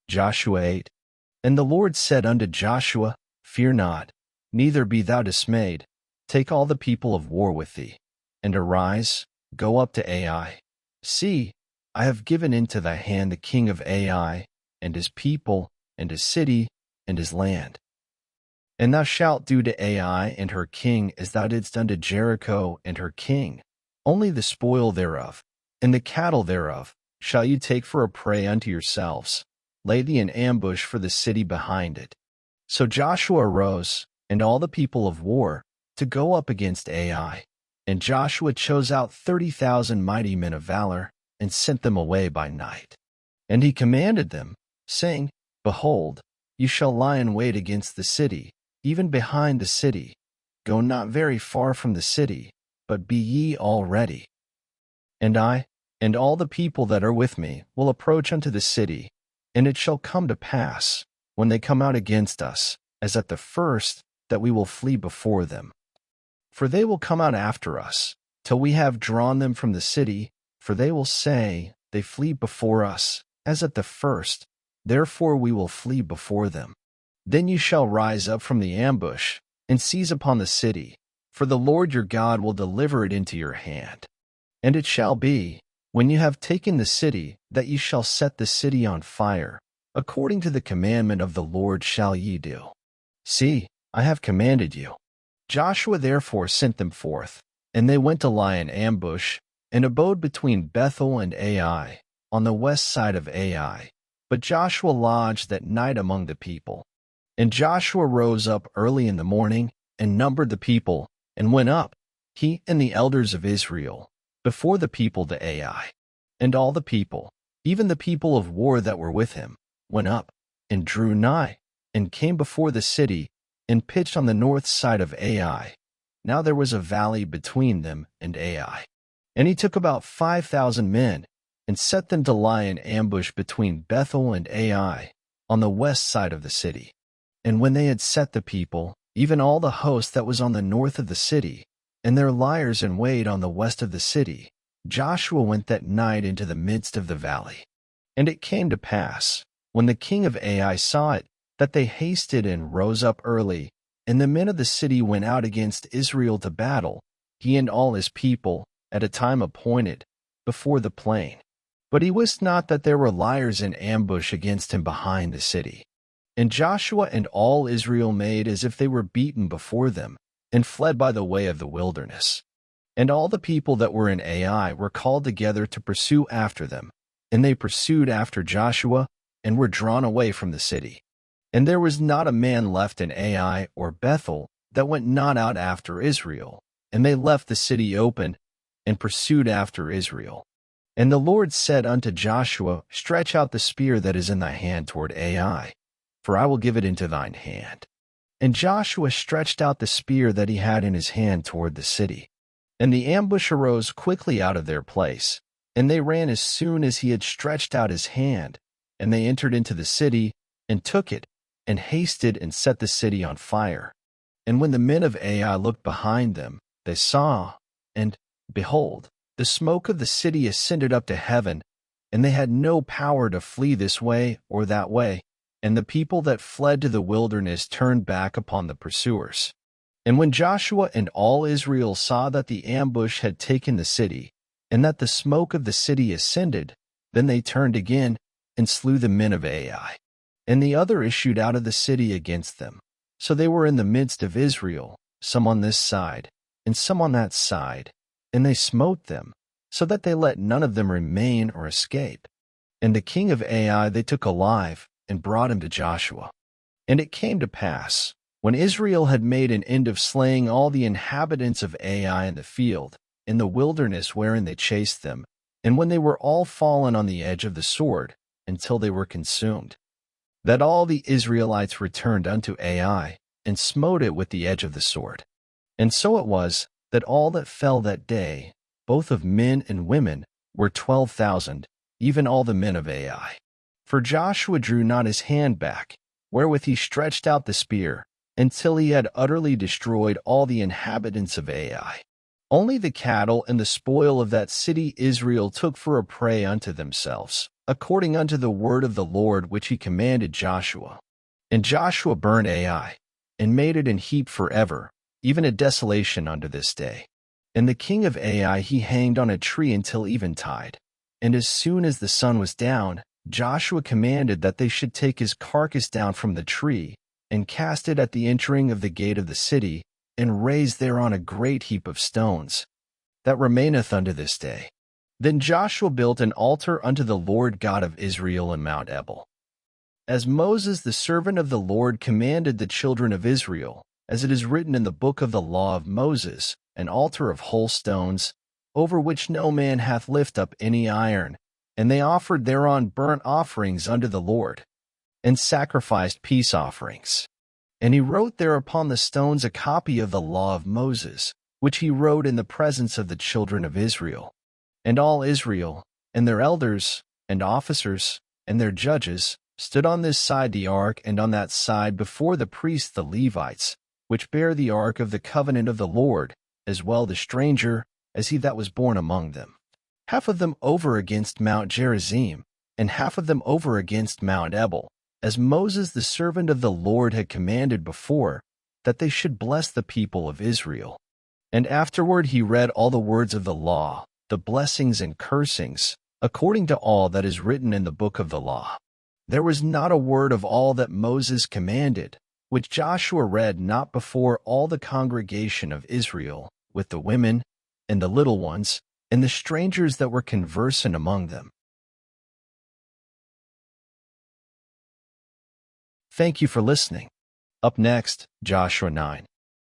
Joshua 8. And the Lord said unto Joshua, Fear not, neither be thou dismayed. Take all the people of war with thee, and arise, go up to Ai. See, I have given into thy hand the king of Ai, and his people, and his city, and his land. And thou shalt do to Ai and her king as thou didst unto Jericho and her king. Only the spoil thereof, and the cattle thereof, shall you take for a prey unto yourselves. Lay thee an ambush for the city behind it. So Joshua arose, and all the people of war, to go up against Ai. And Joshua chose out 30,000 mighty men of valor, and sent them away by night. And he commanded them, saying, Behold, you shall lie in wait against the city, even behind the city. Go not very far from the city, but be ye all ready. And I, and all the people that are with me, will approach unto the city, and it shall come to pass, when they come out against us, as at the first, that we will flee before them. For they will come out after us, till we have drawn them from the city, for they will say, They flee before us, as at the first, therefore we will flee before them. Then you shall rise up from the ambush, and seize upon the city, for the Lord your God will deliver it into your hand. And it shall be, when you have taken the city, that you shall set the city on fire, according to the commandment of the Lord shall ye do. See, I have commanded you. Joshua therefore sent them forth, and they went to lie in ambush, and abode between Bethel and Ai, on the west side of Ai. But Joshua lodged that night among the people. And Joshua rose up early in the morning, and numbered the people, and went up, he and the elders of Israel, before the people to Ai. And all the people, even the people of war that were with him, went up, and drew nigh, and came before the city, and pitched on the north side of Ai. Now there was a valley between them and Ai. And he took about 5,000 men, and set them to lie in ambush between Bethel and Ai, on the west side of the city. And when they had set the people, even all the host that was on the north of the city, and their liers in wait on the west of the city, Joshua went that night into the midst of the valley. And it came to pass, when the king of Ai saw it, that they hasted and rose up early, and the men of the city went out against Israel to battle, he and all his people, at a time appointed, before the plain. But he wist not that there were liers in ambush against him behind the city. And Joshua and all Israel made as if they were beaten before them, and fled by the way of the wilderness. And all the people that were in Ai were called together to pursue after them, and they pursued after Joshua, and were drawn away from the city. And there was not a man left in Ai or Bethel that went not out after Israel, and they left the city open, and pursued after Israel. And the Lord said unto Joshua, Stretch out the spear that is in thy hand toward Ai, for I will give it into thine hand. And Joshua stretched out the spear that he had in his hand toward the city. And the ambush arose quickly out of their place, and they ran as soon as he had stretched out his hand, and they entered into the city, and took it, and hasted and set the city on fire. And when the men of Ai looked behind them, they saw, and, behold, the smoke of the city ascended up to heaven, and they had no power to flee this way or that way. And the people that fled to the wilderness turned back upon the pursuers. And when Joshua and all Israel saw that the ambush had taken the city, and that the smoke of the city ascended, then they turned again, and slew the men of Ai. And the other issued out of the city against them. So they were in the midst of Israel, some on this side, and some on that side, and they smote them, so that they let none of them remain or escape. And the king of Ai they took alive, and brought him to Joshua. And it came to pass, when Israel had made an end of slaying all the inhabitants of Ai in the field, in the wilderness wherein they chased them, and when they were all fallen on the edge of the sword, until they were consumed, that all the Israelites returned unto Ai, and smote it with the edge of the sword. And so it was, that all that fell that day, both of men and women, were 12,000, even all the men of Ai. For Joshua drew not his hand back, wherewith he stretched out the spear, until he had utterly destroyed all the inhabitants of Ai. Only the cattle and the spoil of that city Israel took for a prey unto themselves, according unto the word of the Lord which he commanded Joshua. And Joshua burned Ai, and made it an heap forever, even a desolation unto this day. And the king of Ai he hanged on a tree until eventide. And as soon as the sun was down, Joshua commanded that they should take his carcass down from the tree, and cast it at the entering of the gate of the city, and raise thereon a great heap of stones, that remaineth unto this day. Then Joshua built an altar unto the Lord God of Israel in Mount Ebal, as Moses the servant of the Lord commanded the children of Israel, as it is written in the book of the law of Moses, an altar of whole stones, over which no man hath lift up any iron. And they offered thereon burnt offerings unto the Lord, and sacrificed peace offerings. And he wrote there upon the stones a copy of the law of Moses, which he wrote in the presence of the children of Israel. And all Israel, and their elders, and officers, and their judges, stood on this side the ark, and on that side before the priests the Levites, which bear the ark of the covenant of the Lord, as well the stranger as he that was born among them. Half of them over against Mount Gerizim, and half of them over against Mount Ebal, as Moses the servant of the Lord had commanded before, that they should bless the people of Israel. And afterward he read all the words of the law, the blessings and cursings, according to all that is written in the book of the law. There was not a word of all that Moses commanded, which Joshua read not before all the congregation of Israel, with the women, and the little ones, and the strangers that were conversant among them. Thank you for listening. Up next, Joshua 9.